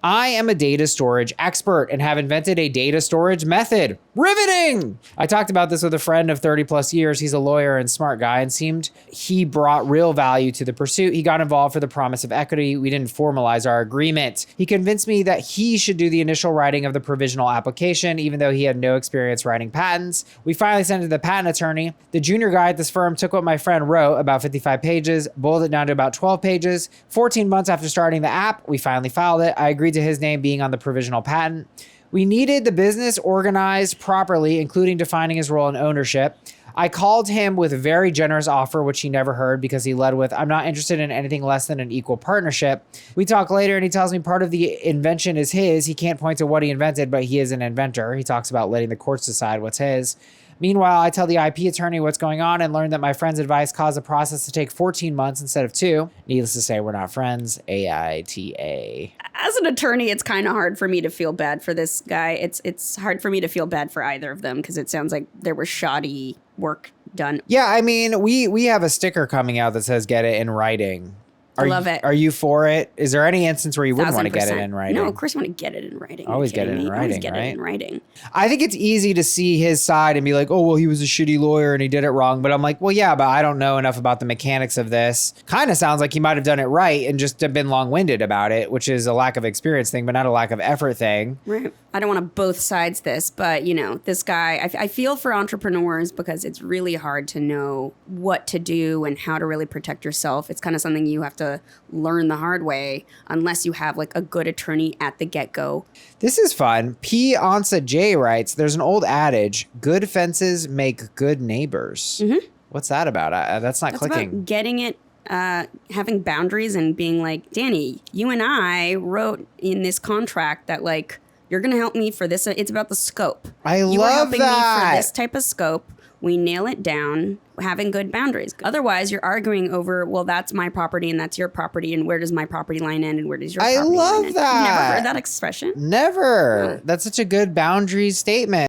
I am a data storage expert and have invented a data storage method. Riveting! I talked about this with a friend of 30 plus years. He's a lawyer and smart guy and seemed he brought real value to the pursuit. He got involved for the promise of equity. We didn't formalize our agreement. He convinced me that he should do the initial writing of the provisional application, even though he had no experience writing patents. We finally sent it to the patent attorney. The junior guy at this firm took what my friend wrote, about 55 pages, boiled it down to about 12 pages. 14 months after starting the app, we finally filed it. I agreed to his name being on the provisional patent. We needed the business organized properly, including defining his role in ownership. I called him with a very generous offer, which he never heard because he led with, I'm not interested in anything less than an equal partnership. We talk later and he tells me part of the invention is his. He can't point to what he invented, but he is an inventor. He talks about letting the courts decide what's his. Meanwhile, I tell the IP attorney what's going on and learn that my friend's advice caused the process to take 14 months instead of 2. Needless to say, we're not friends. AITA. As an attorney, it's kind of hard for me to feel bad for this guy. It's hard for me to feel bad for either of them because it sounds like there was shoddy work done. Yeah, I mean, we have a sticker coming out that says get it in writing. I love it. Are you for it? Is there any instance where you wouldn't want to get it in writing? No, of course you want to get it in writing. Always get it in writing, Always get right? it in writing. I think it's easy to see his side and be like, oh, well, he was a shitty lawyer and he did it wrong. But I'm like, well, yeah, but I don't know enough about the mechanics of this. Kind of sounds like he might have done it right and just have been long-winded about it, which is a lack of experience thing, but not a lack of effort thing. Right. I don't want to both sides this, but, you know, this guy, I feel for entrepreneurs because it's really hard to know what to do and how to really protect yourself. It's kind of something you have to learn the hard way unless you have like a good attorney at the get-go. This is fun. P. Ansa J writes, there's an old adage, good fences make good neighbors. Mm-hmm. What's that about? That's not clicking. About getting it, having boundaries and being like, Danny, you and I wrote in this contract that like, you're going to help me for this. It's about the scope. You were helping me for this type of scope. We nail it down, having good boundaries. Otherwise, you're arguing over, well, that's my property and that's your property, and where does my property line end and where does your property line end? I love that. You never heard that expression? Never. No. That's such a good boundary statement.